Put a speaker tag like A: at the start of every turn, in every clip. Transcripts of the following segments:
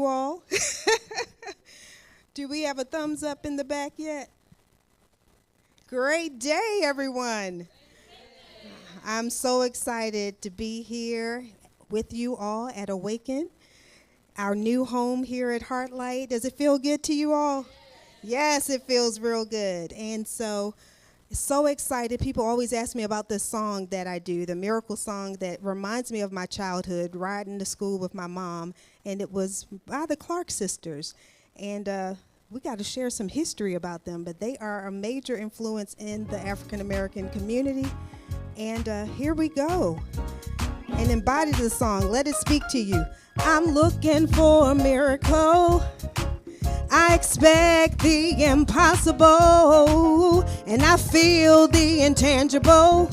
A: you all. Do we have a thumbs up in the back yet? Great day, everyone. I'm so excited to be here with you all at Awaken, our new home here at Heartlight. Does it feel good to you all? Yes, it feels real good. And so excited. People always ask me about this song that I do, the miracle song that reminds me of my childhood, riding to school with my mom. And it was by the Clark sisters. And we got to share some history about them, but they are a major influence in the African American community. And here we go. And embody the song. Let it speak to you. I'm looking for a miracle. I expect the impossible, and I feel the intangible,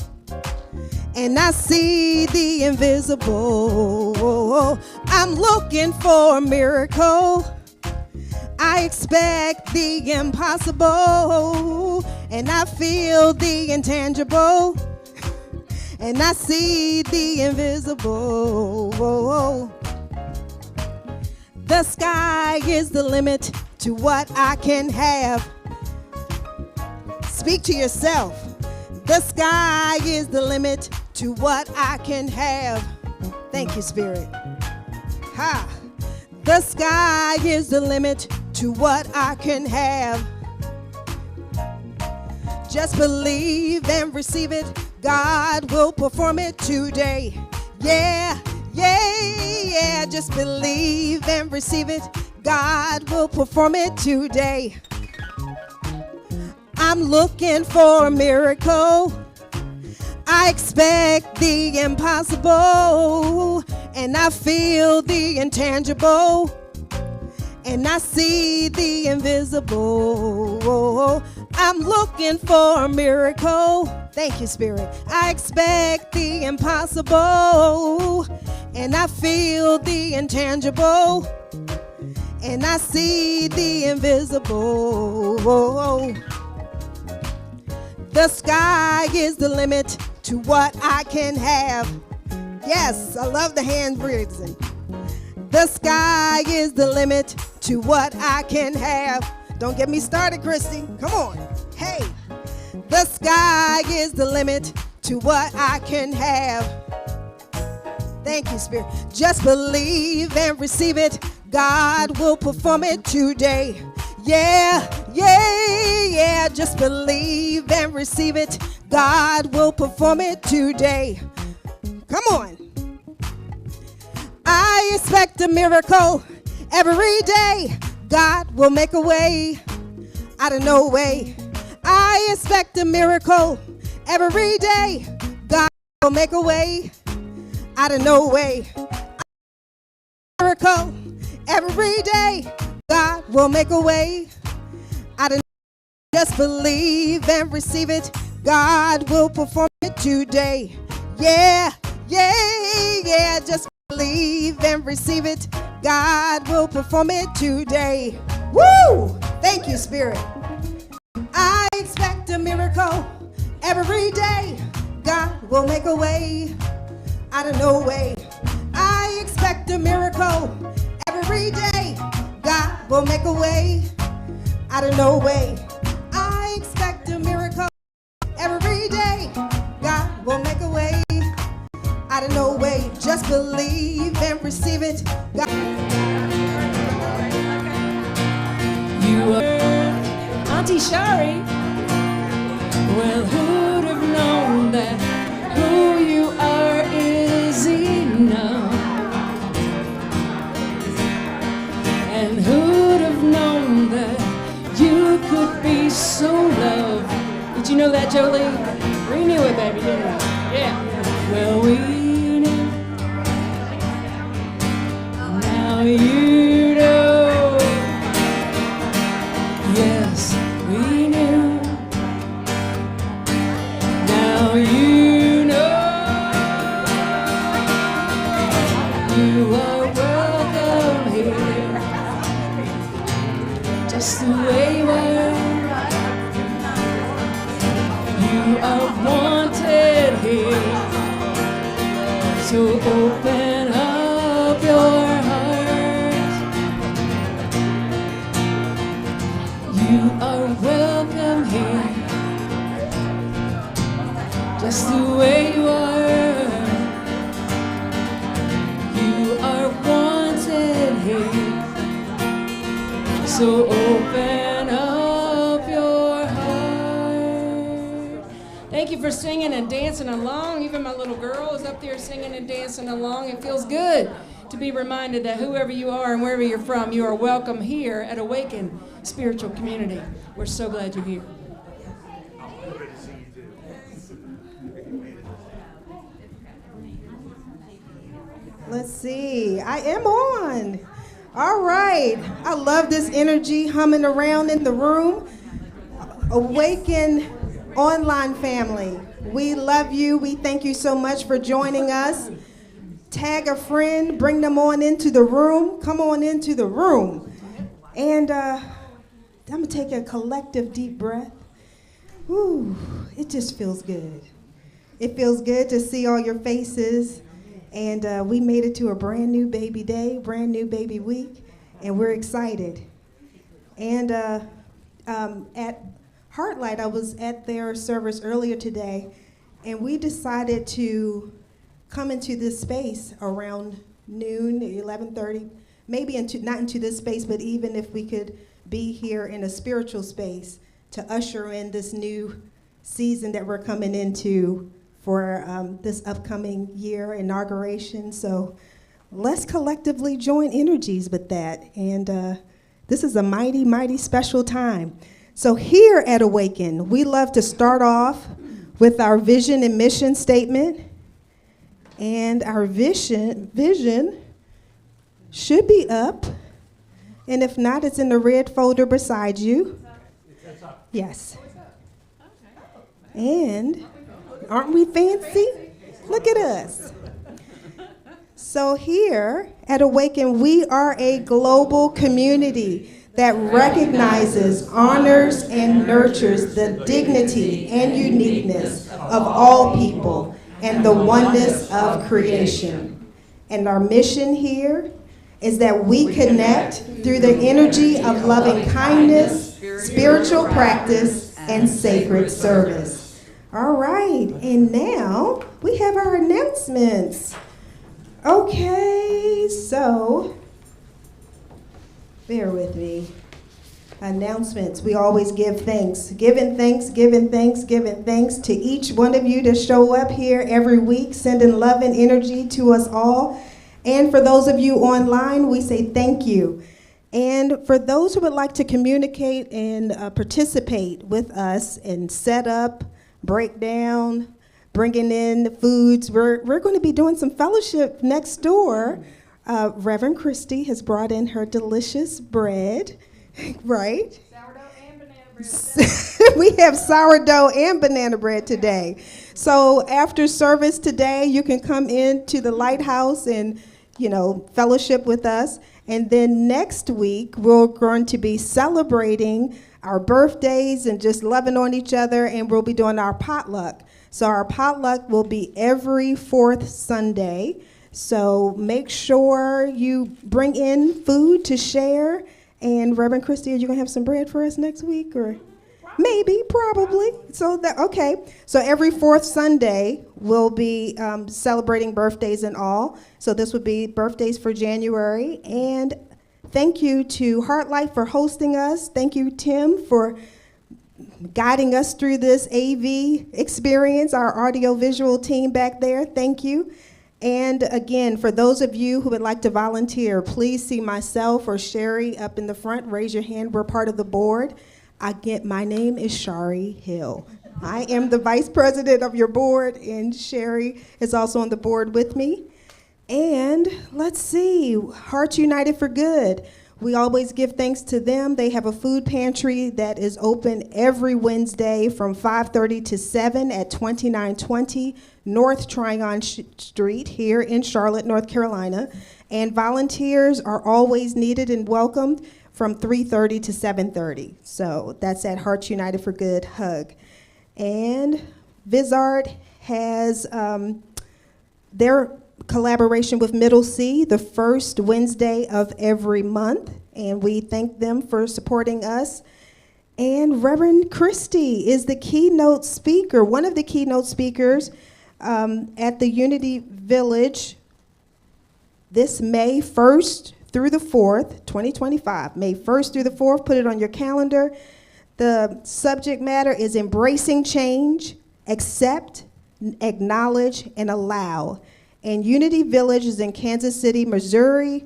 A: and I see the invisible. I'm looking for a miracle. I expect the impossible, and I feel the intangible, and I see the invisible. The sky is the limit to what I can have. Speak to yourself. The sky is the limit to what I can have. Thank you, Spirit. Ha! The sky is the limit to what I can have. Just believe and receive it. God will perform it today. Yeah. Yeah, just believe and receive it. God will perform it today. I'm looking for a miracle. I expect the impossible, and I feel the intangible, and I see the invisible. I'm looking for a miracle. Thank you, Spirit. I expect the impossible, and I feel the intangible, and I see the invisible. The sky is the limit to what I can have. Yes, I love the hand raising. The sky is the limit to what I can have. Don't get me started, Christy. Come on. Hey. The sky is the limit to what I can have. Thank you, Spirit. Just believe and receive it. God will perform it today. Yeah. Just believe and receive it. God will perform it today. Come on. I expect a miracle every day. God will make a way out of no way. I expect a miracle every day. God will make a way out of no way. Miracle every day. God will make a way out of no way. Just believe and receive it. God will perform it today. Yeah. Just believe and receive it. God will perform it today. Woo! Thank you, Spirit. I expect a miracle every day. God will make a way out of no way. I expect a miracle every day. God will make a way out of no way. I expect a miracle every day. God will make a way out of no way. Just believe and receive it. God.
B: You are Auntie Shari. Well, who'd have known that who you are is enough? And who'd have known that you could be so loved? Did you know that, Jolie? We knew it, baby, didn't we? Yeah. Well, we knew. Now you know. Yes, we knew. Now you know. You are welcome here, just the way you are. You are wanted here, so open up your heart So open up your heart. Thank you for singing and dancing along. Even my little girl is up there singing and dancing along. It feels good to be reminded that whoever you are and wherever you're from, you are welcome here at Awaken Spiritual Community. We're so glad you're here.
A: Let's see. I am on. All right. I love this energy humming around in the room. Awaken online family. We love you. We thank you so much for joining us. Tag a friend. Bring them on into the room. Come on into the room. And I'm going to take a collective deep breath. Whew, it just feels good. It feels good to see all your faces. And we made it to a brand new baby day, brand new baby week, and we're excited. And at Heartlight, I was at their service earlier today, and we decided to come into this space around noon, 11:30, maybe not into this space, but even if we could be here in a spiritual space to usher in this new season that we're coming into for this upcoming year inauguration. So let's collectively join energies with that. And this is a mighty, mighty special time. So here at Awaken, we love to start off with our vision and mission statement. And our vision should be up. And if not, it's in the red folder beside you. Yes. And aren't we fancy? Look at us. So here at Awaken, we are a global community that recognizes, honors, and nurtures the dignity and uniqueness of all people and the oneness of creation. And our mission here is that we connect through the energy of loving kindness, spiritual practice, and sacred service. All right, and now we have our announcements. Okay, so bear with me. Announcements. We always give thanks. Giving thanks to each one of you to show up here every week, sending love and energy to us all. And for those of you online, we say thank you. And for those who would like to communicate and participate with us and set up, break down, bringing in the foods. We're going to be doing some fellowship next door. Reverend Christy has brought in her delicious bread, right?
B: Sourdough and banana bread.
A: We have sourdough and banana bread today. So after service today, you can come into the lighthouse and, fellowship with us. And then next week, we're going to be celebrating our birthdays and just loving on each other, and we'll be doing our potluck. So our potluck will be every fourth Sunday. So make sure you bring in food to share. And Reverend Christy, are you going to have some bread for us next week? Or maybe, probably. So every fourth Sunday, we'll be celebrating birthdays and all. So this would be birthdays for January. And thank you to Heartlight for hosting us. Thank you, Tim, for guiding us through this AV experience, our audiovisual team back there. Thank you. And again, for those of you who would like to volunteer, please see myself or Sherry up in the front. Raise your hand. We're part of the board. My name is Shari Hill. I am the vice president of your board, and Sherry is also on the board with me. And let's see, Hearts United for Good. We always give thanks to them. They have a food pantry that is open every Wednesday from 5:30 to 7 at 2920 North Tryon Street here in Charlotte, North Carolina. And volunteers are always needed and welcomed from 3:30 to 7:30. So that's at Hearts United for Good Hug. And Vizard has their collaboration with Middle C the first Wednesday of every month, and we thank them for supporting us. And Reverend Christy is the keynote speaker, one of the keynote speakers at the Unity Village this May 1st through the 4th, 2025. May 1st through the 4th, put it on your calendar. The subject matter is embracing change, accept, acknowledge, and allow. And Unity Village is in Kansas City, Missouri.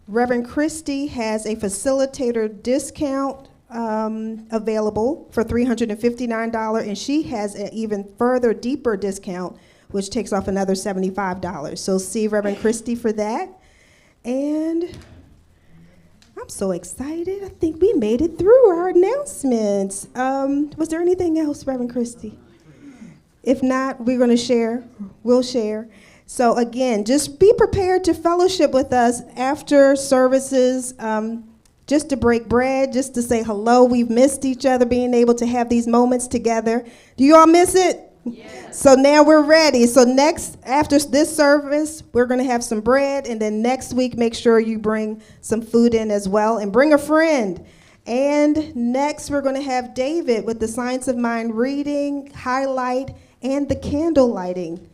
A: Reverend Christy has a facilitator discount available for $359, and she has an even further deeper discount, which takes off another $75. So see Reverend Christy for that. And I'm so excited. I think we made it through our announcements. Was there anything else, Reverend Christy? If not, we're going to share. We'll share. So again, just be prepared to fellowship with us after services, just to break bread, just to say hello. We've missed each other, being able to have these moments together. Do you all miss it? Yes. So now we're ready. So next, after this service, we're going to have some bread. And then next week, make sure you bring some food in as well. And bring a friend. And next, we're going to have David with the Science of Mind reading, highlight, and the candle lighting.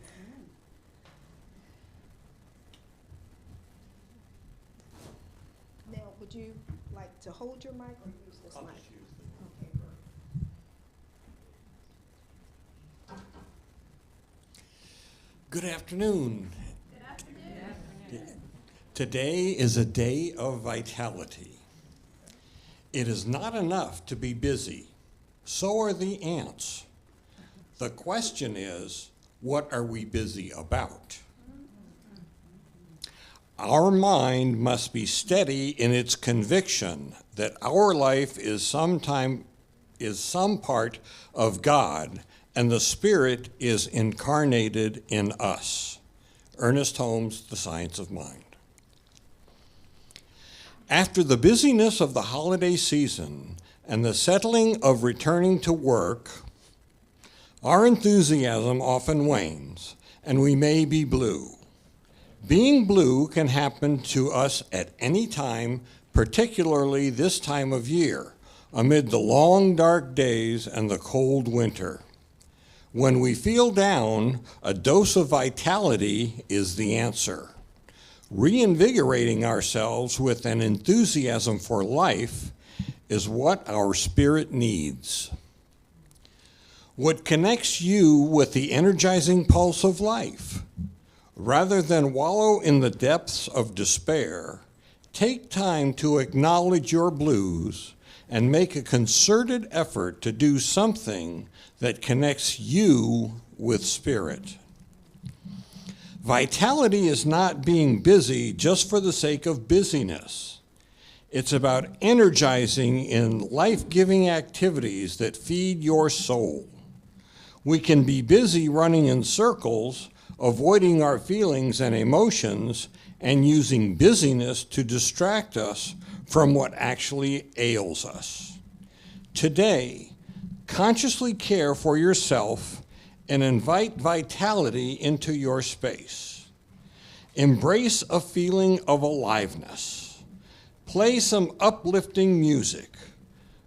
A: Now, would you like to hold your mic or use this mic? Okay.
C: Good afternoon. Good afternoon. Today is a day of vitality. It is not enough to be busy. So are the ants. The question is, what are we busy about? Our mind must be steady in its conviction that our life is some part of God, and the Spirit is incarnated in us. Ernest Holmes, The Science of Mind. After the busyness of the holiday season and the settling of returning to work, our enthusiasm often wanes, and we may be blue. Being blue can happen to us at any time, particularly this time of year, amid the long dark days and the cold winter. When we feel down, a dose of vitality is the answer. Reinvigorating ourselves with an enthusiasm for life is what our spirit needs. What connects you with the energizing pulse of life? Rather than wallow in the depths of despair, take time to acknowledge your blues and make a concerted effort to do something that connects you with spirit. Vitality is not being busy just for the sake of busyness. It's about energizing in life-giving activities that feed your soul. We can be busy running in circles, avoiding our feelings and emotions, and using busyness to distract us from what actually ails us. Today, consciously care for yourself and invite vitality into your space. Embrace a feeling of aliveness. Play some uplifting music.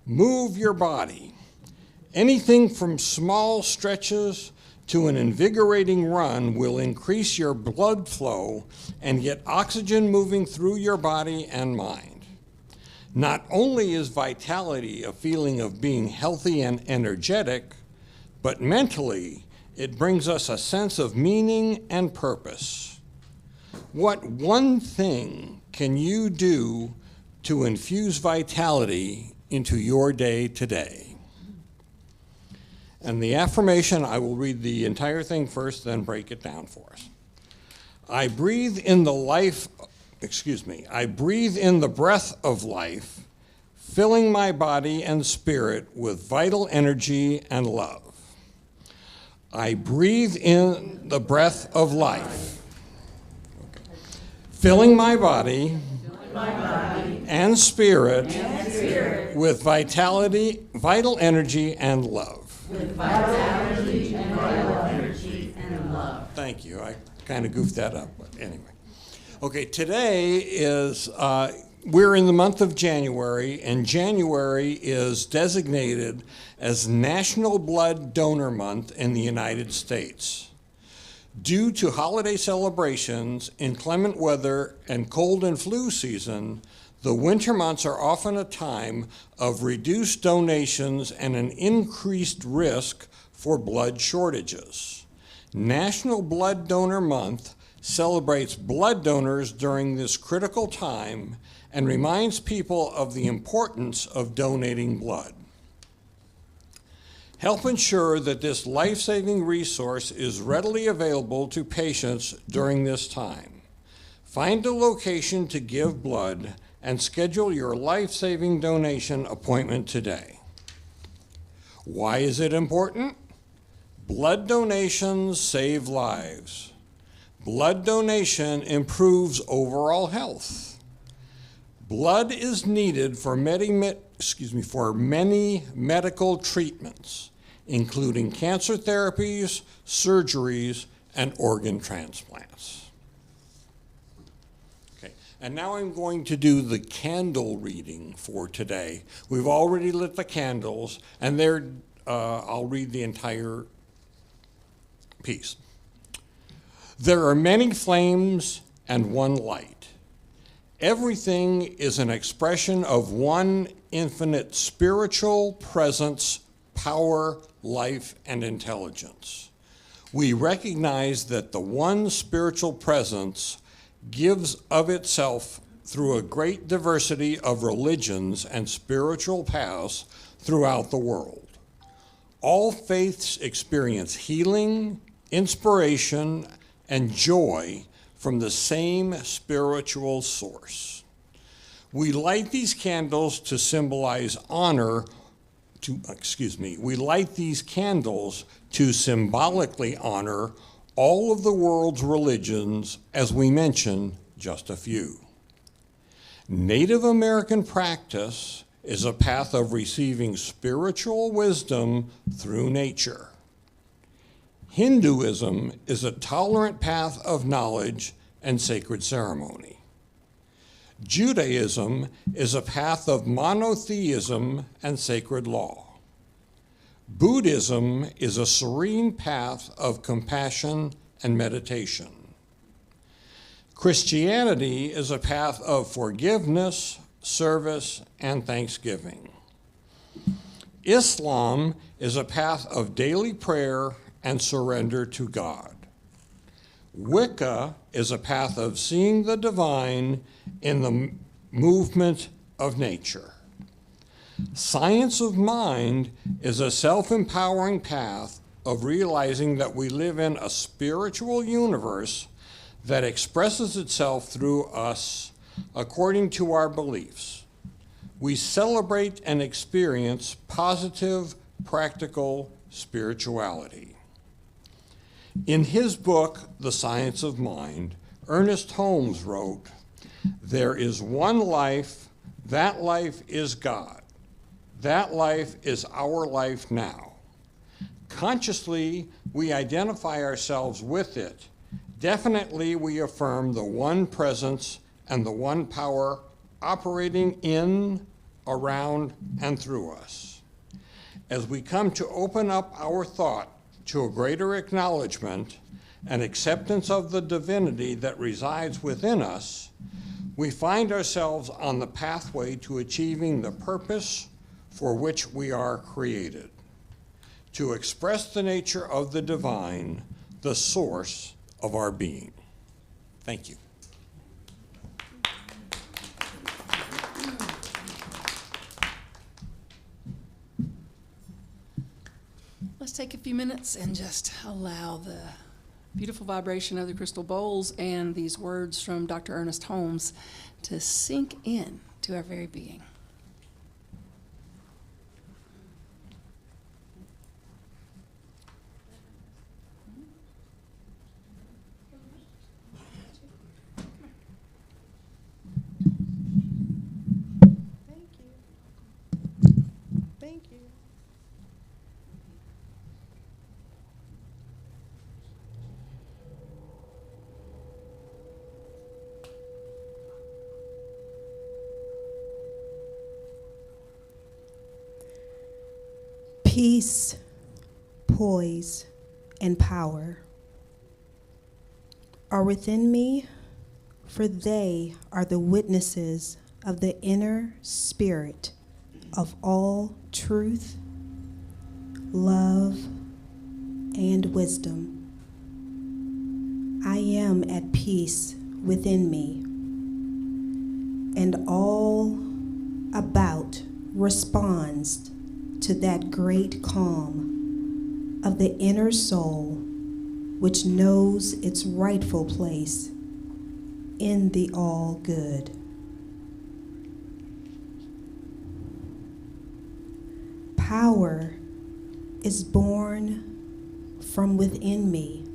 C: Move your body. Anything from small stretches to an invigorating run will increase your blood flow and get oxygen moving through your body and mind. Not only is vitality a feeling of being healthy and energetic, but mentally, it brings us a sense of meaning and purpose. What one thing can you do to infuse vitality into your day today? And the affirmation, I will read the entire thing first, then break it down for us. I breathe in the breath of life, filling my body and spirit with vital energy and love. I breathe in the breath of life, filling my body and spirit with vitality, vital energy, and love. Thank you. I kind of goofed that up, but anyway. Okay, today is, we're in the month of January, and January is designated as National Blood Donor Month in the United States. Due to holiday celebrations, inclement weather, and cold and flu season, the winter months are often a time of reduced donations and an increased risk for blood shortages. National Blood Donor Month celebrates blood donors during this critical time and reminds people of the importance of donating blood. Help ensure that this life-saving resource is readily available to patients during this time. Find a location to give blood and schedule your life-saving donation appointment today. Why is it important? Blood donations save lives. Blood donation improves overall health. Blood is needed for many medical treatments, including cancer therapies, surgeries, and organ transplants. Okay, and now I'm going to do the candle reading for today. We've already lit the candles, and I'll read the entire piece. There are many flames and one light. Everything is an expression of one infinite spiritual presence, power, life, and intelligence. We recognize that the one spiritual presence gives of itself through a great diversity of religions and spiritual paths throughout the world. All faiths experience healing, inspiration, and joy from the same spiritual source. We light these candles to symbolize we light these candles to symbolically honor all of the world's religions, as we mention just a few. Native American practice is a path of receiving spiritual wisdom through nature. Hinduism is a tolerant path of knowledge and sacred ceremony. Judaism is a path of monotheism and sacred law. Buddhism is a serene path of compassion and meditation. Christianity is a path of forgiveness, service, and thanksgiving. Islam is a path of daily prayer and surrender to God. Wicca is a path of seeing the divine in the movement of nature. Science of mind is a self-empowering path of realizing that we live in a spiritual universe that expresses itself through us according to our beliefs. We celebrate and experience positive, practical spirituality. In his book, The Science of Mind, Ernest Holmes wrote, "There is one life, that life is God. That life is our life now. Consciously, we identify ourselves with it. Definitely, we affirm the one presence and the one power operating in, around, and through us. As we come to open up our thought to a greater acknowledgement and acceptance of the divinity that resides within us, we find ourselves on the pathway to achieving the purpose for which we are created, to express the nature of the divine, the source of our being." Thank you.
B: Let's take a few minutes and just allow the beautiful vibration of the crystal bowls and these words from Dr. Ernest Holmes to sink in to our very being.
A: Thank you. Thank you. Peace, poise, and power. are within me, for they are the witnesses of the inner spirit of all truth, love, and wisdom. I am at peace within me, and all about responds to that great calm of the inner soul, which knows its rightful place in the all good. Power is born from within me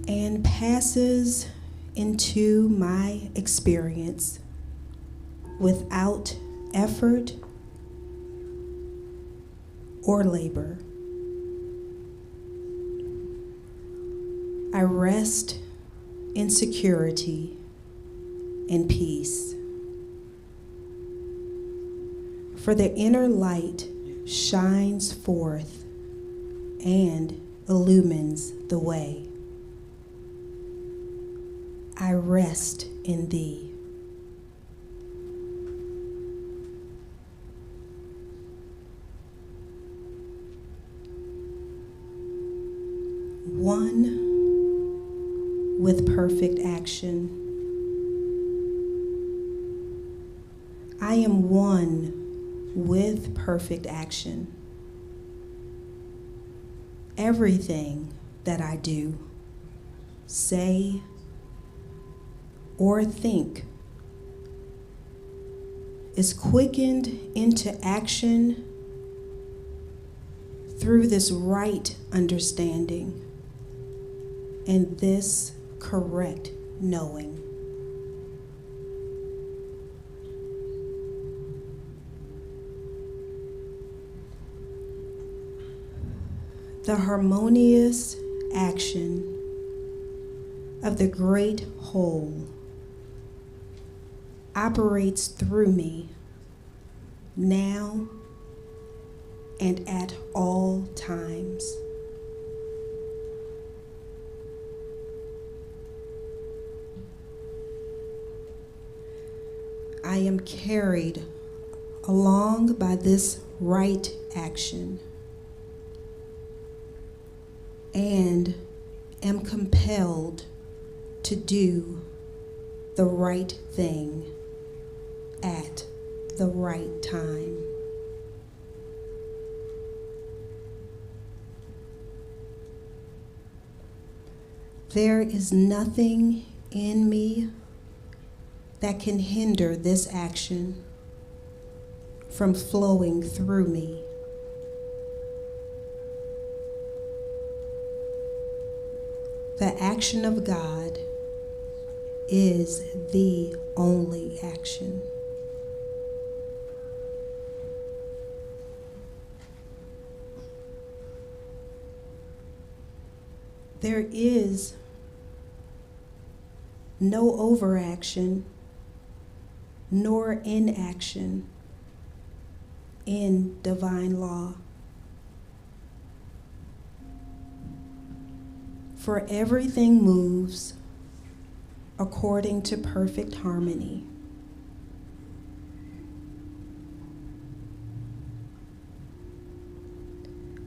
A: and passes into my experience without effort or labor. I rest in security and peace. For the inner light shines forth and illumines the way. I rest in thee. One with perfect action. I am one with perfect action. Everything that I do, say, or think is quickened into action through this right understanding and this correct knowing. The harmonious action of the great whole operates through me now and at all times. I am carried along by this right action and am compelled to do the right thing at the right time. There is nothing in me that can hinder this action from flowing through me. The action of God is the only action. There is no overaction nor inaction in divine law. For everything moves according to perfect harmony.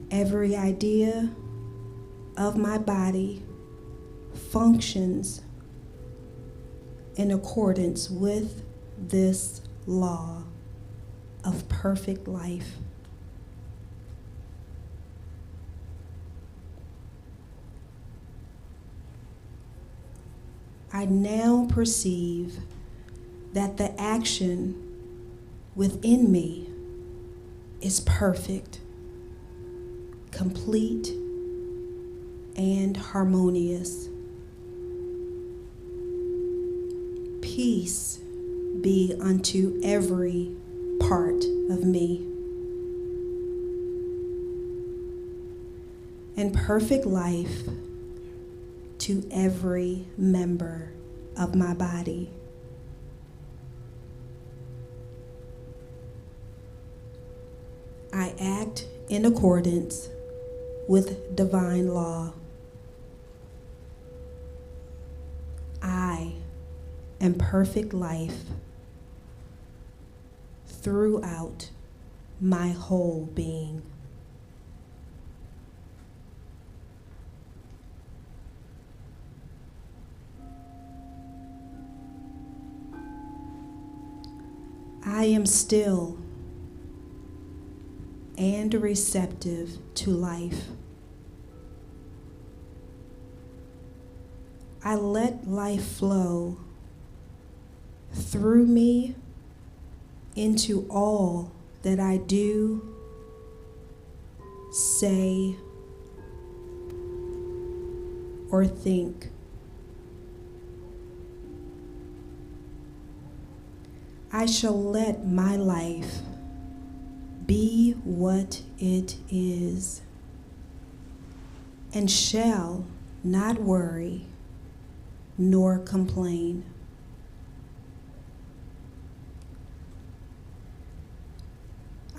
A: Every idea of my body functions in accordance with this law of perfect life. I now perceive that the action within me is perfect, complete, and harmonious. Peace be unto every part of me, and perfect life to every member of my body. I act in accordance with divine law and perfect life throughout my whole being. I am still and receptive to life. I let life flow through me into all that I do, say, or think. I shall let my life be what it is and shall not worry nor complain.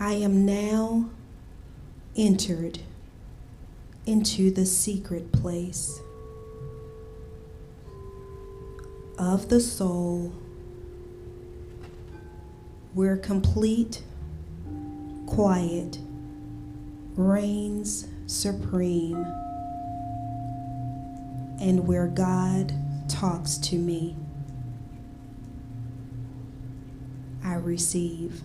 A: I am now entered into the secret place of the soul, where complete quiet reigns supreme, and where God talks to me. I receive.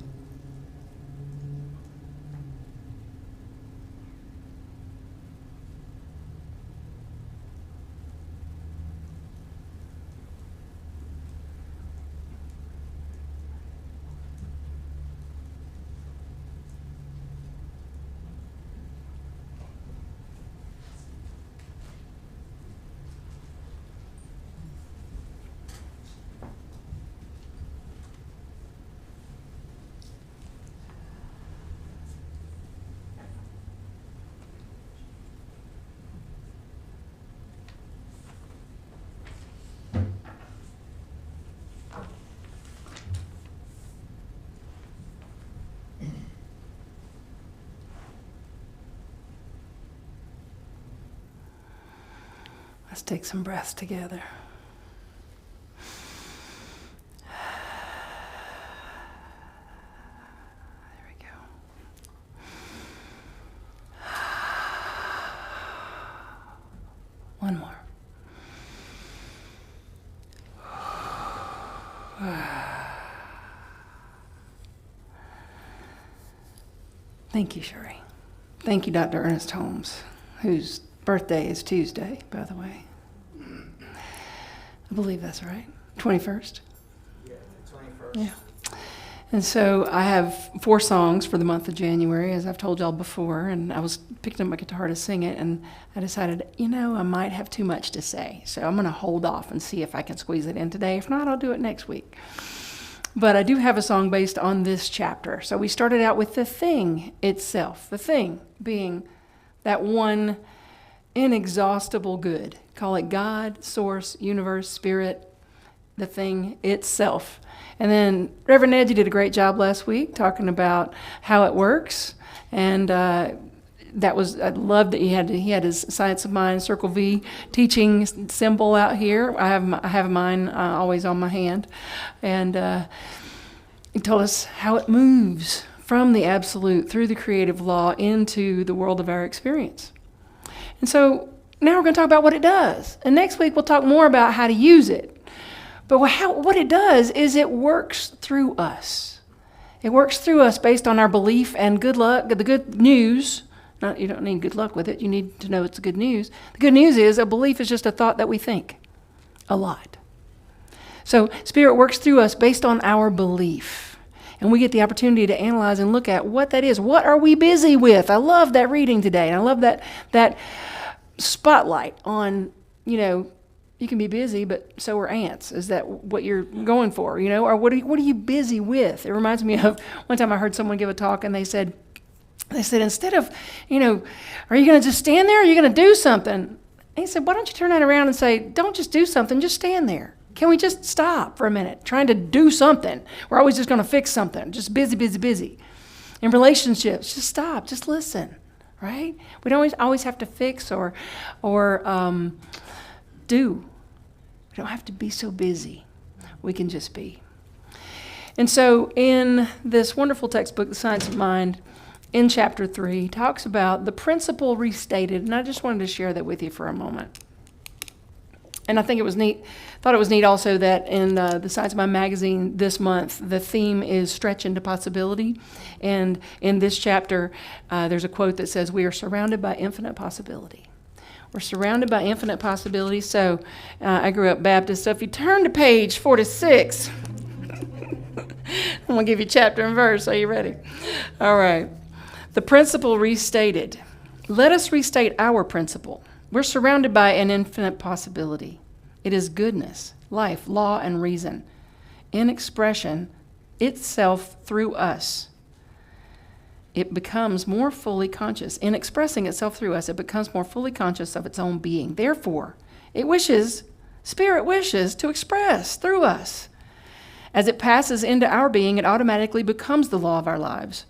B: Let's take some breaths together. There we go. One more. Thank you, Sherry. Thank you, Dr. Ernest Holmes, whose birthday is Tuesday, by the way. I believe that's right. 21st?
D: Yeah, the 21st.
B: Yeah. And so I have 4 songs for the month of January, as I've told y'all before, and I was picking up my guitar to sing it, and I decided, I might have too much to say, so I'm going to hold off and see if I can squeeze it in today. If not, I'll do it next week. But I do have a song based on this chapter. So we started out with the thing itself, the thing being that one inexhaustible good. Call it God, source, universe, spirit, the thing itself. And then Reverend Ed, you did a great job last week talking about how it works. And I loved that he had his Science of Mind Circle V teaching symbol out here. I have mine always on my hand. And he told us how it moves from the absolute through the creative law into the world of our experience. And so now we're going to talk about what it does. And next week we'll talk more about how to use it. But what it does is it works through us. It works through us based on our belief and good luck, the good news. You don't need good luck with it. You need to know it's the good news. The good news is a belief is just a thought that we think a lot. So Spirit works through us based on our belief. And we get the opportunity to analyze and look at what that is. What are we busy with? I love that reading today. And I love that spotlight on, you can be busy, but so are ants. Is that what you're going for, Or what are you busy with? It reminds me of one time I heard someone give a talk and they said, instead of, are you going to just stand there or are you going to do something? And he said, why don't you turn that around and say, don't just do something, just stand there. Can we just stop for a minute trying to do something? We're always just going to fix something, just busy, busy, busy. In relationships, just stop, just listen, right? We don't always have to fix or do. We don't have to be so busy. We can just be. And so in this wonderful textbook, The Science of Mind, in chapter 3, talks about the principle restated, and I just wanted to share that with you for a moment. And I think it was neat, thought it was neat also that in the Science of Mind magazine this month, the theme is stretch into possibility. And in this chapter, there's a quote that says, "We are surrounded by infinite possibility." We're surrounded by infinite possibility. So I grew up Baptist, so if you turn to page 46, I'm going to give you chapter and verse. Are you ready? All right. The principle restated. Let us restate our principle. We're surrounded by an infinite possibility. It is goodness, life, law, and reason in expression itself through us. It becomes more fully conscious. In expressing itself through us, it becomes more fully conscious of its own being. Therefore, Spirit wishes to express through us. As it passes into our being, it automatically becomes the law of our lives.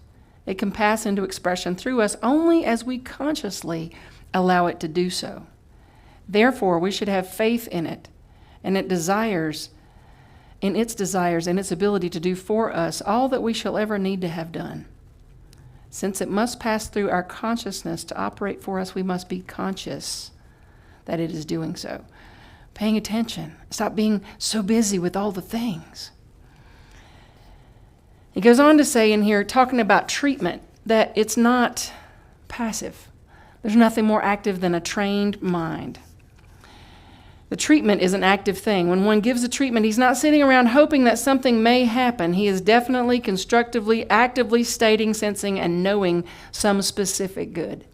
B: It can pass into expression through us only as we consciously allow it to do so. Therefore, we should have faith in it and its desires and its ability to do for us all that we shall ever need to have done. Since it must pass through our consciousness to operate for us, we must be conscious that it is doing so. Paying attention. Stop being so busy with all the things. He goes on to say in here, talking about treatment, that it's not passive. There's nothing more active than a trained mind. The treatment is an active thing. When one gives a treatment, he's not sitting around hoping that something may happen. He is definitely, constructively, actively stating, sensing, and knowing some specific good.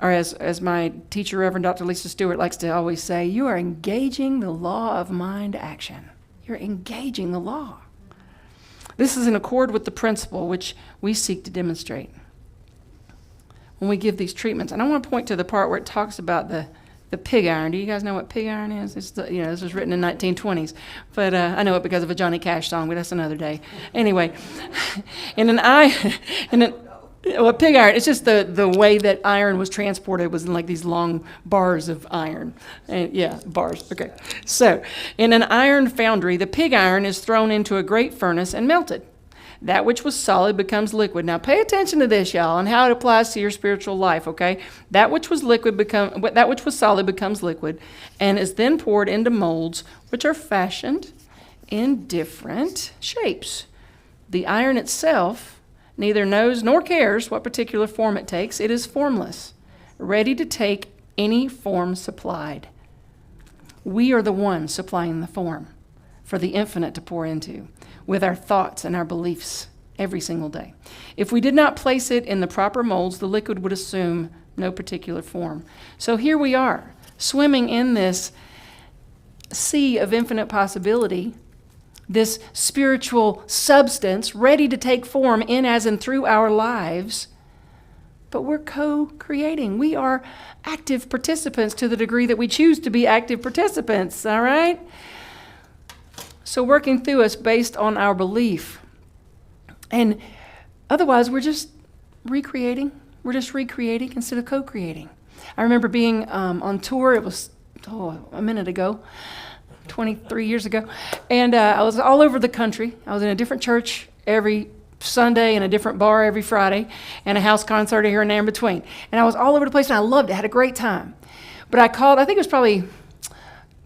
B: Or as my teacher, Reverend Dr. Lisa Stewart, likes to always say, you are engaging the law of mind action. You're engaging the law. This is in accord with the principle which we seek to demonstrate when we give these treatments. And I want to point to the part where it talks about the pig iron. Do you guys know what pig iron is? This was written in 1920s, but I know it because of a Johnny Cash song, but that's another day. Anyway, pig iron, it's just the way that iron was transported was in like these long bars of iron. Bars, okay. So, in an iron foundry, the pig iron is thrown into a great furnace and melted. That which was solid becomes liquid. Now pay attention to this, y'all, and how it applies to your spiritual life, okay? That which was solid becomes liquid and is then poured into molds which are fashioned in different shapes. The iron itself neither knows nor cares what particular form it takes. It is formless, ready to take any form supplied. We are the ones supplying the form for the infinite to pour into with our thoughts and our beliefs every single day. If we did not place it in the proper molds, the liquid would assume no particular form. So here we are, swimming in this sea of infinite possibility, this spiritual substance ready to take form in, as, and through our lives, but we're co-creating. We are active participants to the degree that we choose to be active participants, all right? So working through us based on our belief. And otherwise, we're just recreating. We're just recreating instead of co-creating. I remember being on tour. It was a minute ago, 23 years ago. And I was all over the country. I was in a different church every Sunday and a different bar every Friday and a house concert here and there in between. And I was all over the place, and I loved it. I had a great time. But I called, I think it was probably...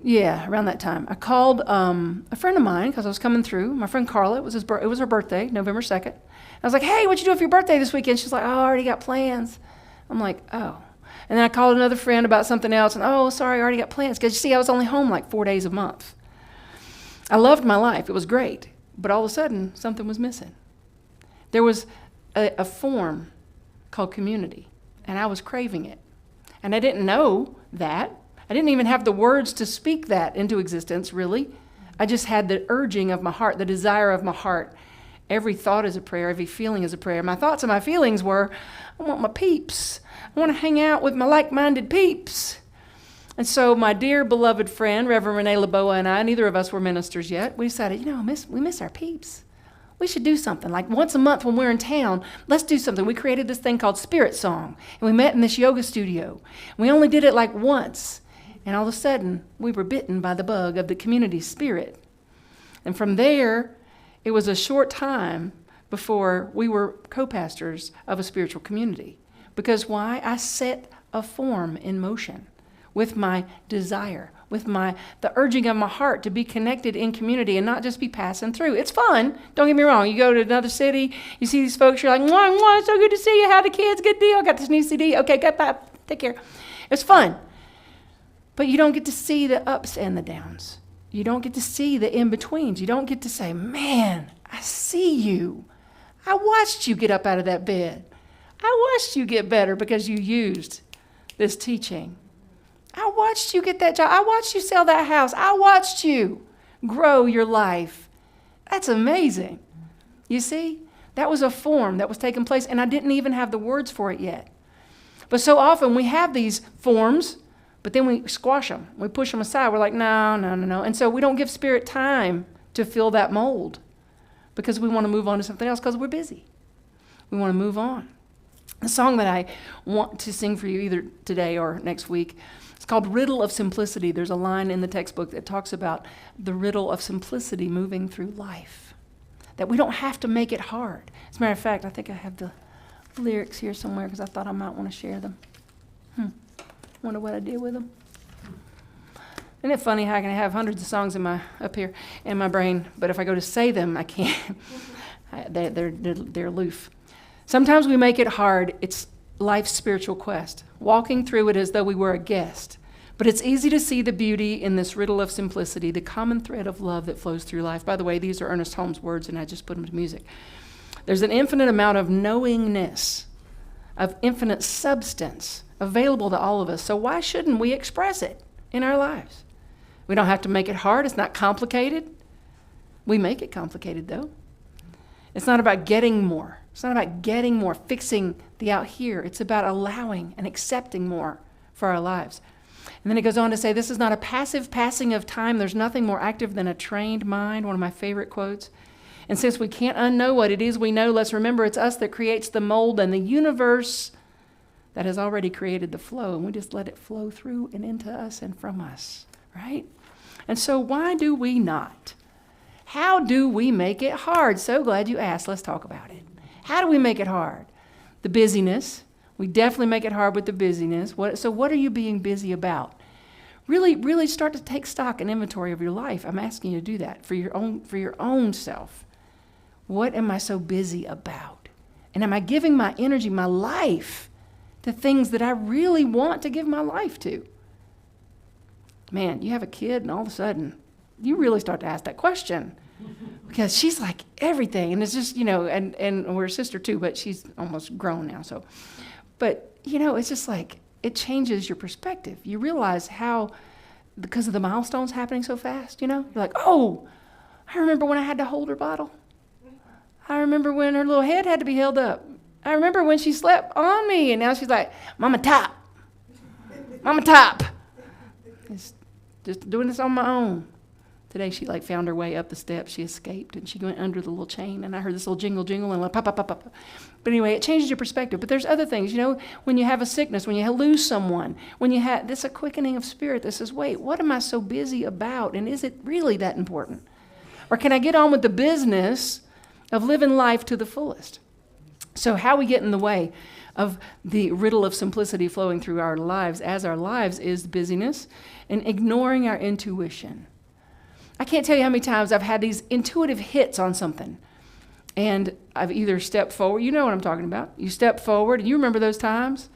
B: around that time. I called a friend of mine because I was coming through. My friend Carla, it was her birthday, November 2nd. I was like, hey, what'd you do for your birthday this weekend? She's like, oh, I already got plans. I'm like, oh. And then I called another friend about something else, and oh, sorry, I already got plans. Because you see, I was only home like 4 days a month. I loved my life. It was great. But all of a sudden, something was missing. There was a form called community, and I was craving it. And I didn't know that. I didn't even have the words to speak that into existence, really. I just had the urging of my heart, the desire of my heart. Every thought is a prayer. Every feeling is a prayer. My thoughts and my feelings were, I want my peeps. I want to hang out with my like-minded peeps. And so my dear beloved friend, Reverend Renee LaBoa, and I, neither of us were ministers yet, we decided, we miss our peeps. We should do something. Like once a month when we're in town, let's do something. We created this thing called Spirit Song. And we met in this yoga studio. We only did it like once. And all of a sudden, we were bitten by the bug of the community spirit. And from there, it was a short time before we were co-pastors of a spiritual community. Because why? I set a form in motion with my desire, with the urging of my heart to be connected in community and not just be passing through. It's fun. Don't get me wrong. You go to another city, you see these folks, you're like, mwah, mwah, so good to see you. How the kids? Good deal. Got this new CD. Okay, bye. Take care. It's fun. But you don't get to see the ups and the downs. You don't get to see the in-betweens. You don't get to say, man, I see you. I watched you get up out of that bed. I watched you get better because you used this teaching. I watched you get that job. I watched you sell that house. I watched you grow your life. That's amazing. You see, that was a form that was taking place, and I didn't even have the words for it yet. But so often we have these forms, but then we squash them. We push them aside. We're like, no. And so we don't give Spirit time to fill that mold because we want to move on to something else because we're busy. We want to move on. The song that I want to sing for you either today or next week, it's called Riddle of Simplicity. There's a line in the textbook that talks about the riddle of simplicity moving through life, that we don't have to make it hard. As a matter of fact, I think I have the lyrics here somewhere because I thought I might want to share them. Wonder what I did with them. Isn't it funny how I can have hundreds of songs up here in my brain, but if I go to say them, I can't. They're aloof. Sometimes we make it hard. It's life's spiritual quest, walking through it as though we were a guest. But it's easy to see the beauty in this riddle of simplicity, the common thread of love that flows through life. By the way, these are Ernest Holmes' words, and I just put them to music. There's an infinite amount of knowingness, of infinite substance available to all of us. So why shouldn't we express it in our lives? We don't have to make it hard. It's not complicated. We make it complicated, though. It's not about getting more. It's not about getting more, fixing the out here. It's about allowing and accepting more for our lives. And then it goes on to say, this is not a passive passing of time. There's nothing more active than a trained mind, one of my favorite quotes. And since we can't unknow what it is we know, let's remember it's us that creates the mold and the universe that has already created the flow. And we just let it flow through and into us and from us, right? And so why do we not? How do we make it hard? So glad you asked. Let's talk about it. How do we make it hard? The busyness. We definitely make it hard with the busyness. So what are you being busy about? Really start to take stock and inventory of your life. I'm asking you to do that for your own self. What am I so busy about? And am I giving my energy, my life, to things that I really want to give my life to? Man, you have a kid and all of a sudden you really start to ask that question. Because she's like everything, and it's just, and we're a sister too, but she's almost grown now, so. But, it's just like, it changes your perspective. You realize how, because of the milestones happening so fast, you're like, oh, I remember when I had to hold her bottle. I remember when her little head had to be held up. I remember when she slept on me, and now she's like, Mama top. Mama top. It's just doing this on my own. Today she found her way up the steps. She escaped and she went under the little chain, and I heard this little jingle and pop. But anyway, it changes your perspective. But there's other things, when you have a sickness, when you lose someone, when you have this a quickening of spirit that says, wait, what am I so busy about? And is it really that important? Or can I get on with the business of living life to the fullest? So how we get in the way of the riddle of simplicity flowing through our lives as our lives is busyness and ignoring our intuition. I can't tell you how many times I've had these intuitive hits on something, and I've either stepped forward. You know what I'm talking about. You step forward, and you remember those times,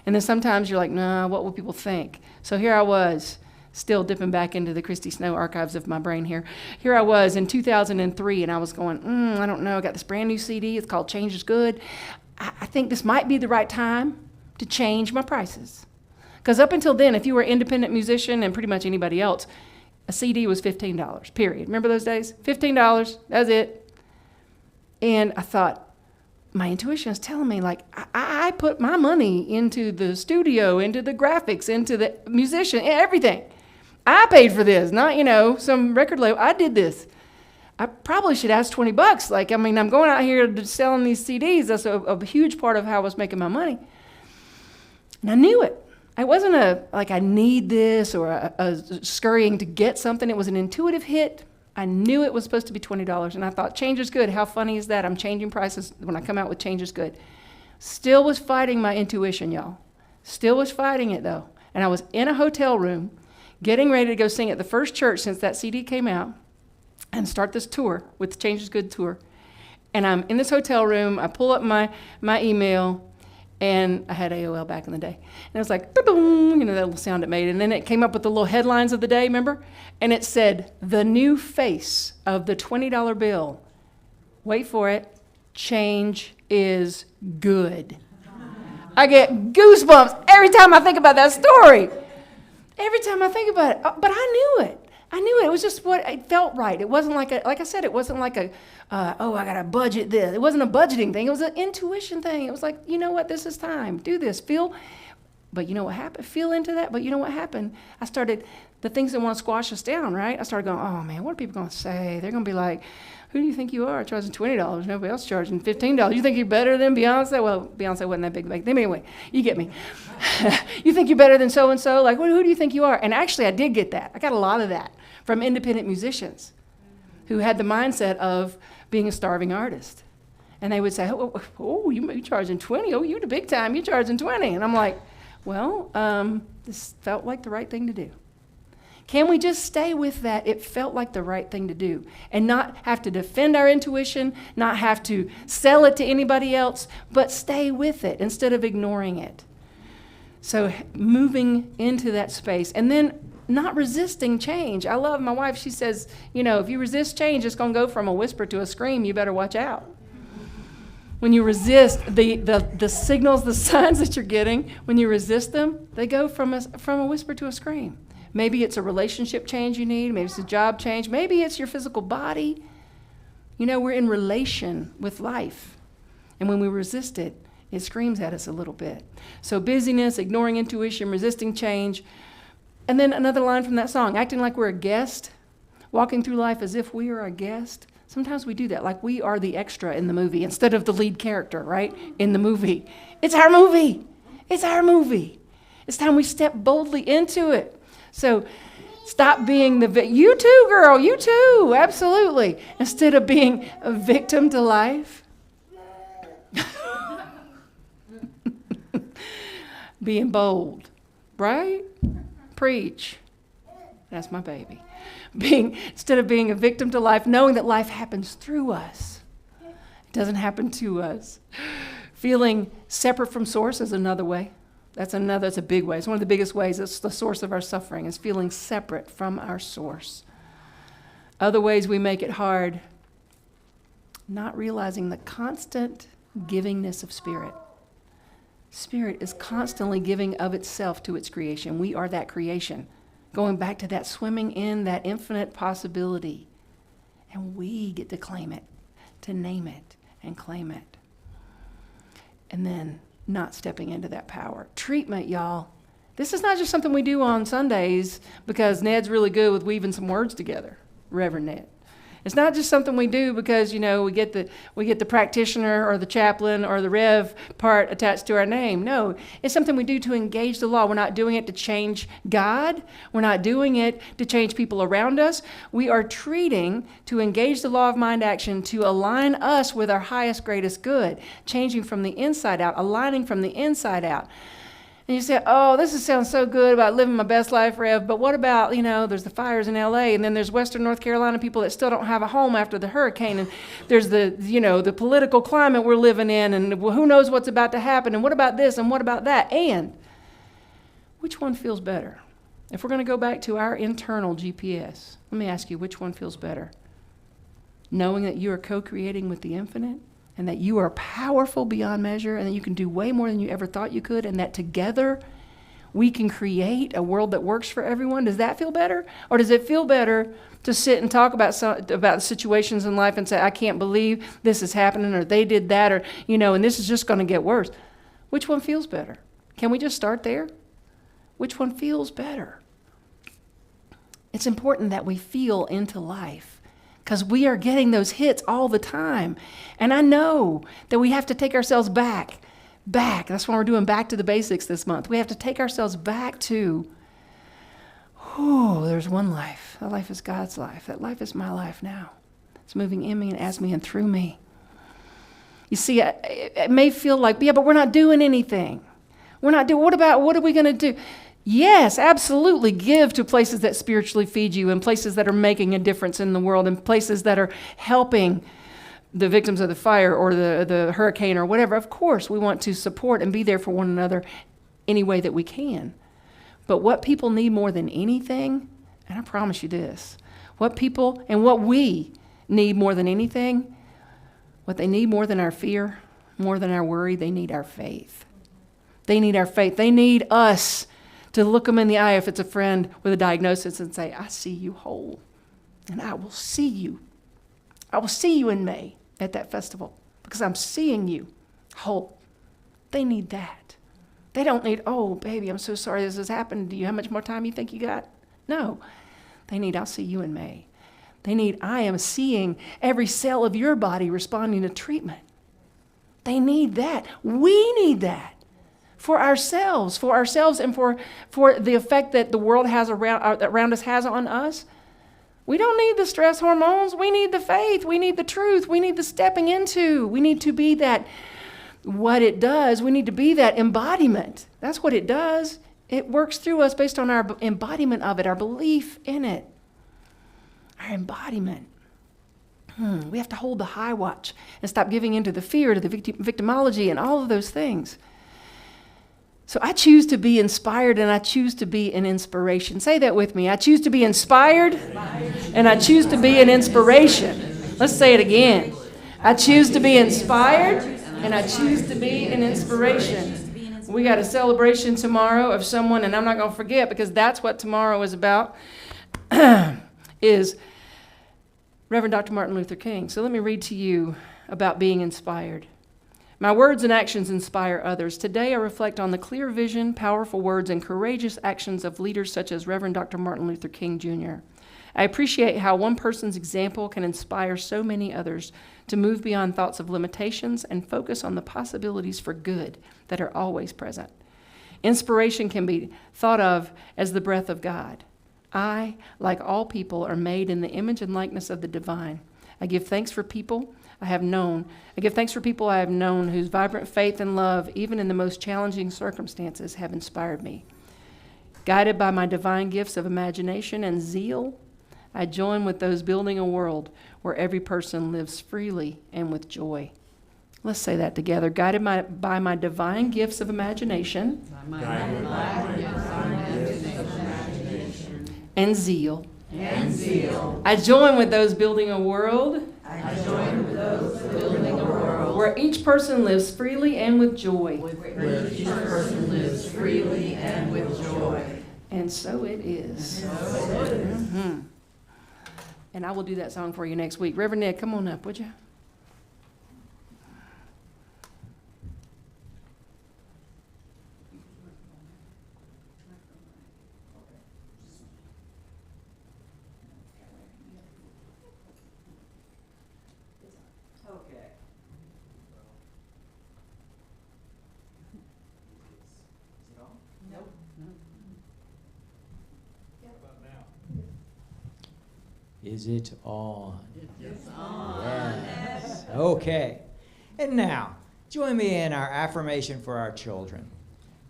B: and then sometimes you're like, nah, what will people think? So here I was, still dipping back into the Christy Snow archives of my brain here. Here I was in 2003, and I was going, I don't know. I got this brand new CD. It's called Change is Good. I think this might be the right time to change my prices. Because up until then, if you were an independent musician and pretty much anybody else, a CD was $15, period. Remember those days? $15, that's it. And I thought, my intuition is telling me, I put my money into the studio, into the graphics, into the musician, everything. I paid for this, not, some record label. I did this. I probably should ask $20. I'm going out here selling these CDs. That's a huge part of how I was making my money. And I knew it. it wasn't like I need this or a scurrying to get something. It was an intuitive hit. I knew it was supposed to be $20, and I thought, change is good. How funny is that? I'm changing prices when I come out with change is good. Still was fighting my intuition, y'all. Still was fighting it, though. And I was in a hotel room getting ready to go sing at the first church since that CD came out and start this tour with the Change is Good tour. And I'm in this hotel room. I pull up my email, and I had AOL back in the day. And it was like, da-dum, that little sound it made. And then it came up with the little headlines of the day, remember? And it said, the new face of the $20 bill. Wait for it. Change is good. I get goosebumps every time I think about that story. Every time I think about it. But I knew it. It was just what it felt right. It wasn't like I said, it wasn't like I got to budget this. It wasn't a budgeting thing. It was an intuition thing. It was like, you know what, this is time. Do this. Feel. But you know what happened? Feel into that. But you know what happened? I started, the things that want to squash us down, right? I started going, oh man, what are people going to say? They're going to be like, who do you think you are charging $20? Nobody else charging $15. You think you're better than Beyonce? Well, Beyonce wasn't that big back then. Anyway, you get me. You think you're better than so-and-so? Like, who do you think you are? And actually, I did get that. I got a lot of that from independent musicians who had the mindset of being a starving artist. And they would say, oh, you charging 20? Oh, you the big time. You're charging 20. And I'm like, well, this felt like the right thing to do. Can we just stay with that? It felt like the right thing to do and not have to defend our intuition, not have to sell it to anybody else, but stay with it instead of ignoring it. So moving into that space and then not resisting change. I love my wife. She says, if you resist change, it's going to go from a whisper to a scream. You better watch out. When you resist the signals, the signs that you're getting, when you resist them, they go from a whisper to a scream. Maybe it's a relationship change you need. Maybe it's a job change. Maybe it's your physical body. We're in relation with life. And when we resist it, it screams at us a little bit. So busyness, ignoring intuition, resisting change. And then another line from that song, acting like we're a guest, walking through life as if we are a guest. Sometimes we do that, like we are the extra in the movie instead of the lead character, right, in the movie. It's our movie. It's our movie. It's time we step boldly into it. So stop being you too, girl, you too, absolutely. Instead of being a victim to life, being bold, right? Preach. That's my baby. Instead of being a victim to life, knowing that life happens through us. It doesn't happen to us. Feeling separate from source is another way. That's a big way. It's one of the biggest ways. It's the source of our suffering, is feeling separate from our source. Other ways we make it hard, not realizing the constant givingness of spirit. Spirit is constantly giving of itself to its creation. We are that creation. Going back to that swimming in that infinite possibility. And we get to claim it, to name it and claim it. And then not stepping into that power. Treatment, y'all. This is not just something we do on Sundays because Ned's really good with weaving some words together, Reverend Ned. It's not just something we do because, we get the practitioner or the chaplain or the rev part attached to our name. No, it's something we do to engage the law. We're not doing it to change God. We're not doing it to change people around us. We are treating to engage the law of mind action to align us with our highest, greatest good, changing from the inside out, aligning from the inside out. And you say, oh, this sounds so good about living my best life, Rev, but what about, there's the fires in L.A., and then there's Western North Carolina people that still don't have a home after the hurricane, and there's the political climate we're living in, and who knows what's about to happen, and what about this, and what about that? And which one feels better? If we're going to go back to our internal GPS, let me ask you, which one feels better? Knowing that you are co-creating with the infinite? And that you are powerful beyond measure, and that you can do way more than you ever thought you could, and that together we can create a world that works for everyone. Does that feel better? Or does it feel better to sit and talk about situations in life and say, I can't believe this is happening, or they did that, or, and this is just going to get worse? Which one feels better? Can we just start there? Which one feels better? It's important that we feel into life, because we are getting those hits all the time. And I know that we have to take ourselves back back. That's why we're doing back to the basics this month. We have to take ourselves back to, there's one life. That life is God's life. That life is my life now. It's moving in me and as me and through me. You see, it may feel like, yeah, but we're not doing anything. What are we going to do? Yes, absolutely. Give to places that spiritually feed you and places that are making a difference in the world and places that are helping the victims of the fire or the hurricane or whatever. Of course, we want to support and be there for one another any way that we can. But what people need more than anything, and I promise you this, what we need more than anything, what they need more than our fear, more than our worry, they need our faith. They need our faith. They need us to look them in the eye if it's a friend with a diagnosis and say, I see you whole, and I will see you. I will see you in May at that festival because I'm seeing you whole. They need that. They don't need, oh, baby, I'm so sorry this has happened to you. How much more time you think you got? No. They need, I'll see you in May. They need, I am seeing every cell of your body responding to treatment. They need that. We need that for ourselves and for the effect that the world has around us has on us. We don't need the stress hormones. We need the faith. We need the truth. We need the stepping into. We need to be that, what it does, we need to be that embodiment. That's what it does. It works through us based on our embodiment of it, our belief in it. Our embodiment. We have to hold the high watch and stop giving into the fear, to the victimology, and all of those things. So I choose to be inspired, and I choose to be an inspiration. Say that with me. I choose to be inspired, and I choose to be an inspiration. Let's say it again. I choose to be inspired, and I choose to be an inspiration. We got a celebration tomorrow of someone, and I'm not going to forget because that's what tomorrow is about, is Reverend Dr. Martin Luther King. So let me read to you about being inspired. My words and actions inspire others. Today I reflect on the clear vision, powerful words, and courageous actions of leaders such as Reverend Dr. Martin Luther King Jr. I appreciate how one person's example can inspire so many others to move beyond thoughts of limitations and focus on the possibilities for good that are always present. Inspiration can be thought of as the breath of God. I, like all people, are made in the image and likeness of the divine. I give thanks for people I have known whose vibrant faith and love, even in the most challenging circumstances, have inspired me. Guided by my divine gifts of imagination and zeal, I join with those building a world where every person lives freely and with joy. Let's say that together. Guided by my divine gifts of imagination and zeal. I join with those building a world where each person lives freely and with joy. And so it is. Mm-hmm. And I will do that song for you next week. Reverend Ned, come on up, would you?
D: Is it on? It's on. Yes. Okay. And now, join me in our affirmation for our children.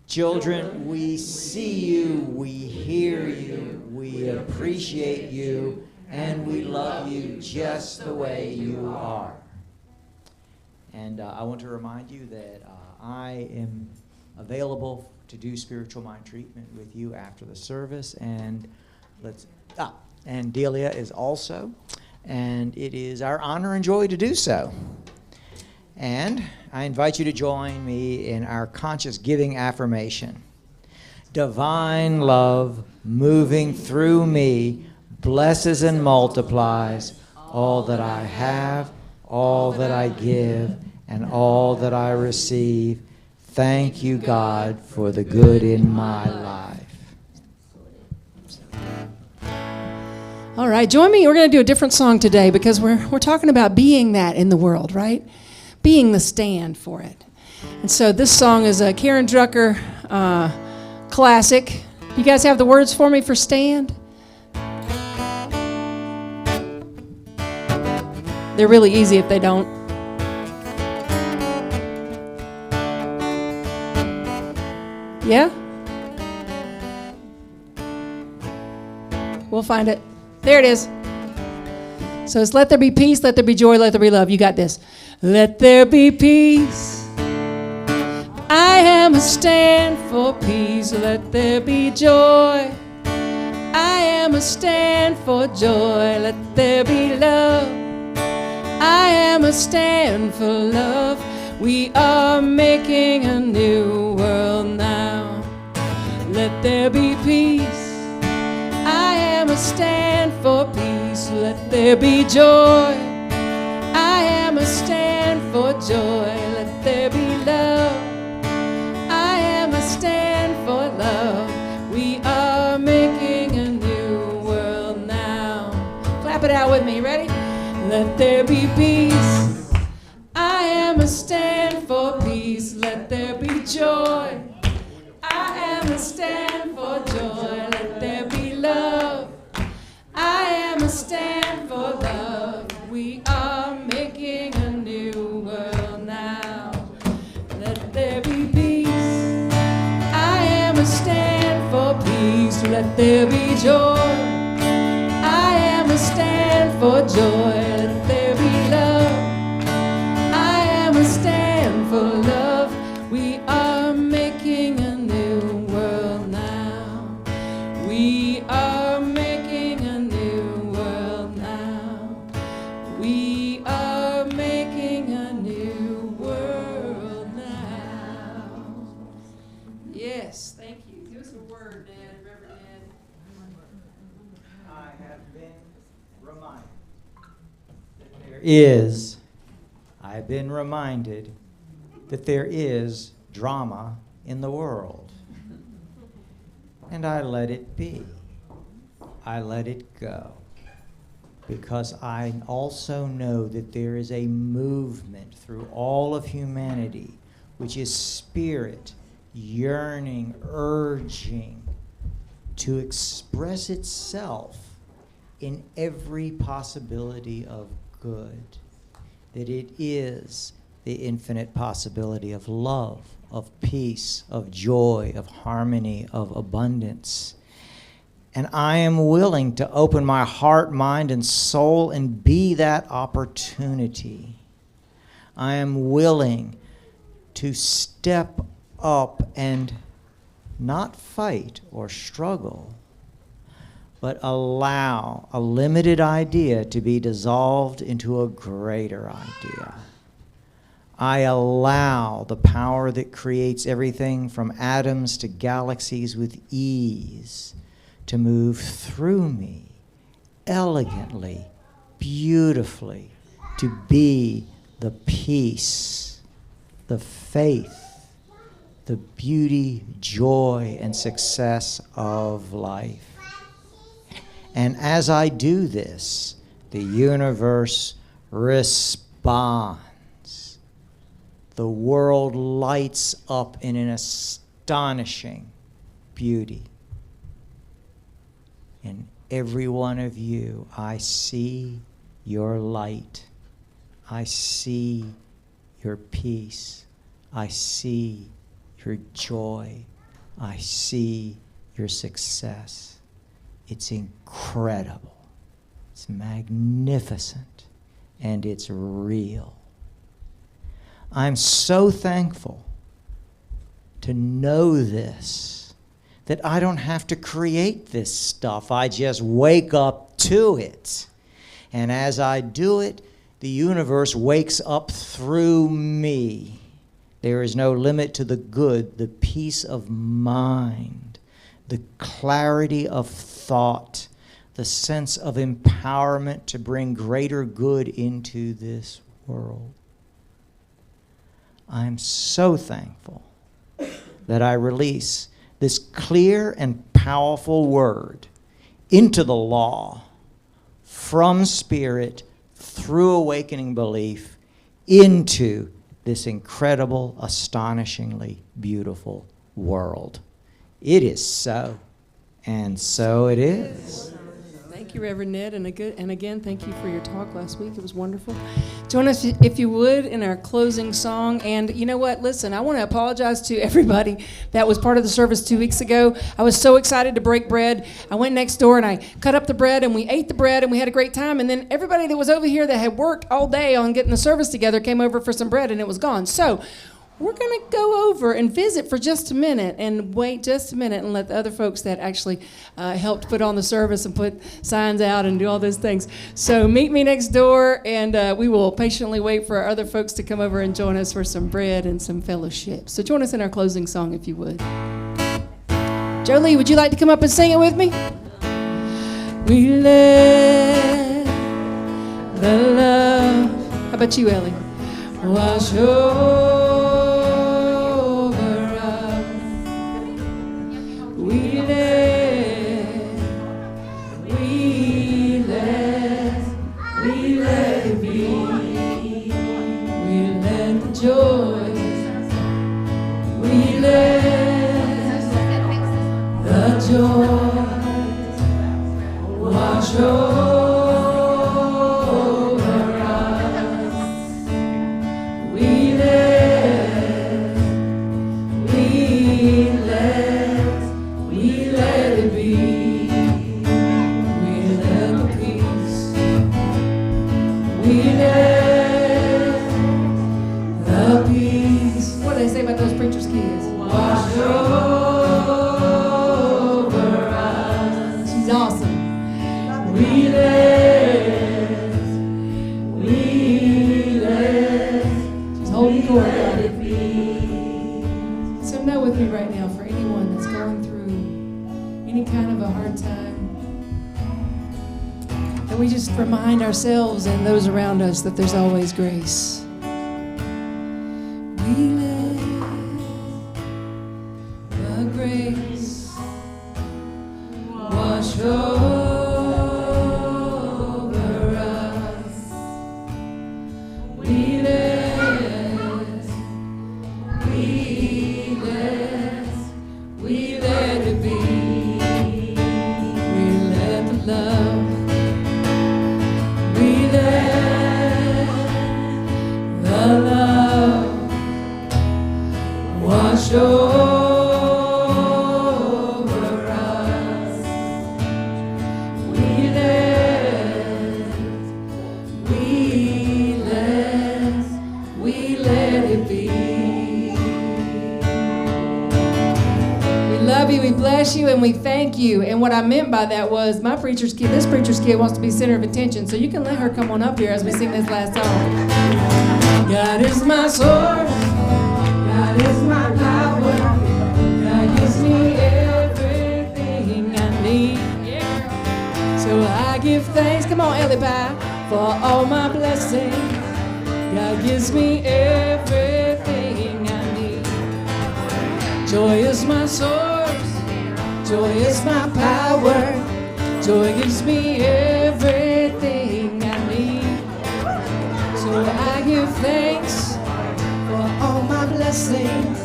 D: Children, we see you, we hear you, we appreciate you, and we love you just the way you are. And I want to remind you that I am available to do spiritual mind treatment with you after the service. And and Delia is also, and it is our honor and joy to do so. And I invite you to join me in our conscious giving affirmation. Divine love moving through me blesses and multiplies all that I have, all that I give, and all that I receive. Thank you, God, for the good in my life.
B: All right, join me. We're going to do a different song today because we're talking about being that in the world, right? Being the stand for it. And so this song is a Karen Drucker classic. You guys have the words for me for Stand? They're really easy if they don't. Yeah? We'll find it. There it is. So it's let there be peace, let there be joy, let there be love. You got this. Let there be peace. I am a stand for peace. Let there be joy. I am a stand for joy. Let there be love. I am a stand for love. We are making a new world now. Let there be peace. I am a stand for peace. Let there be joy. I am a stand for joy. Let there be love. I am a stand for love. We are making a new world now. Clap it out with me. Ready? Let there be peace. I am a stand for peace. Let there be joy. I am a stand for joy. Let there be love. I am a stand for love. We are making a new world now. Let there be peace. I am a stand for peace. Let there be joy. I am a stand for joy. Let there be love. I am a stand for love. We are making a new world now. We are making a new world now. We are making a new world now. Yes, thank you. Give us a word, Dad, Reverend Dad.
D: I have been reminded I've been reminded that there is drama in the world. And I let it be. I let it go. Because I also know that there is a movement through all of humanity, which is spirit yearning, urging to express itself in every possibility of good. That it is the infinite possibility of love, of peace, of joy, of harmony, of abundance. And I am willing to open my heart, mind, and soul and be that opportunity. I am willing to step up and not fight or struggle, but allow a limited idea to be dissolved into a greater idea. I allow the power that creates everything from atoms to galaxies with ease to move through me elegantly, beautifully, to be the peace, the faith, the beauty, joy, and success of life. And as I do this, the universe responds. The world lights up in an astonishing beauty. In every one of you, I see your light. I see your peace. I see your joy. I see your success. It's incredible. It's magnificent. And it's real. I'm so thankful to know this, that I don't have to create this stuff. I just wake up to it. And as I do it, the universe wakes up through me. There is no limit to the good, the peace of mind, the clarity of thought, the sense of empowerment to bring greater good into this world. I'm so thankful that I release this clear and powerful word into the law from spirit through awakening belief into this incredible, astonishingly beautiful world. It is so, and so it is.
B: Thank you, Reverend Ned, and again, thank you for your talk last week. It was wonderful. Join us, if you would, in our closing song. And you know what? Listen, I want to apologize to everybody that was part of the service 2 weeks ago. I was so excited to break bread. I went next door and I cut up the bread, and we ate the bread, and we had a great time. And then everybody that was over here that had worked all day on getting the service together came over for some bread, and it was gone. So we're going to go over and visit for just a minute and wait just a minute and let the other folks that actually helped put on the service and put signs out and do all those things. So meet me next door, and we will patiently wait for our other folks to come over and join us for some bread and some fellowship. So join us in our closing song, if you would. Jolie, would you like to come up and sing it with me? We let the love. How about you, Ellie? Wash over. We let it be. We let the joy. We let the joy wash over us. We let it be. We let the peace. What do they say about those preachers' kids? Wash over us. She's awesome. We let. She's holding court. So know with me right now, for anyone that's going through any kind of a hard time, and we just remind ourselves and those around us that there's always grace. We let the grace wash over us. We let it be. We let the love. The love wash over us. We let it be. We love you, we bless you, and we thank you. And what I meant by that was this preacher's kid wants to be center of attention, so you can let her come on up here as we sing this last song. God is my source, God is my power, God gives me everything I need. So I give thanks, come on Ellie Pie, for all my blessings. God gives me everything I need. Joy is my source, joy is my power, joy gives me everything I need. So I give thanks for all my blessings.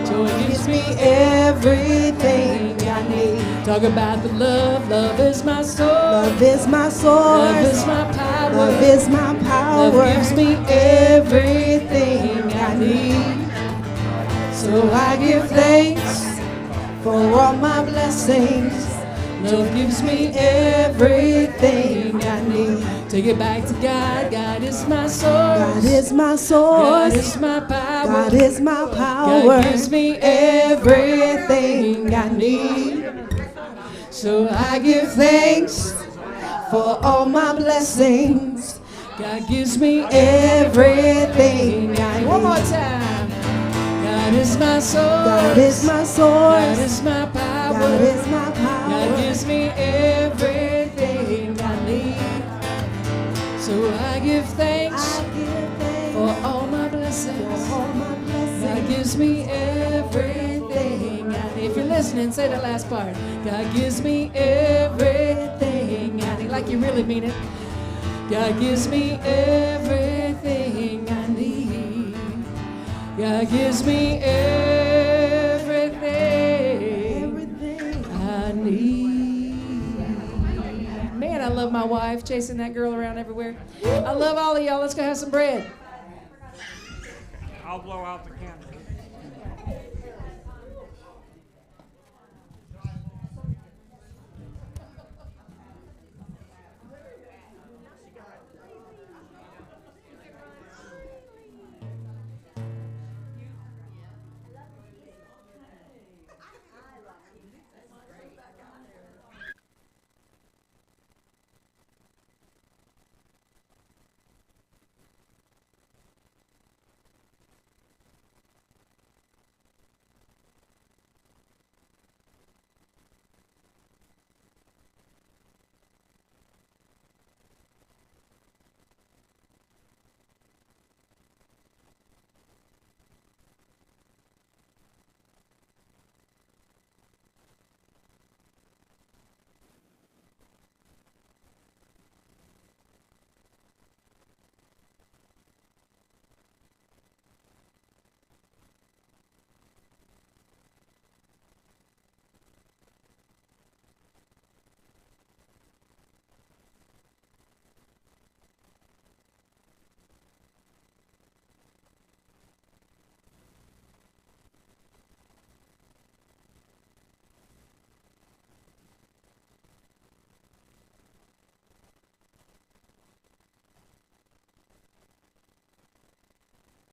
B: Joy gives me everything I need. Talk about the love, love is my source.
A: Love is my source.
B: Love is my power.
A: Love is my power.
B: Love gives me everything I need. So I give thanks
A: for all my blessings.
B: Love gives me everything I need. Take it back to God. God is my source.
A: God is my source.
B: God is my power.
A: God is my power.
B: God gives me everything I need. So I give thanks
A: for all my blessings.
B: God gives me everything I need. One more time. God is my source.
A: God is my source.
B: God is my power.
A: God is my power.
B: God gives me everything I need. So I give thanks for all my blessings. God gives me everything I need. If you're listening, say the last part. God gives me everything I need. Like you really mean it. God gives me everything I need. chasing that girl around everywhere. I love all of y'all. Let's go have some bread.
C: I'll blow out the candle.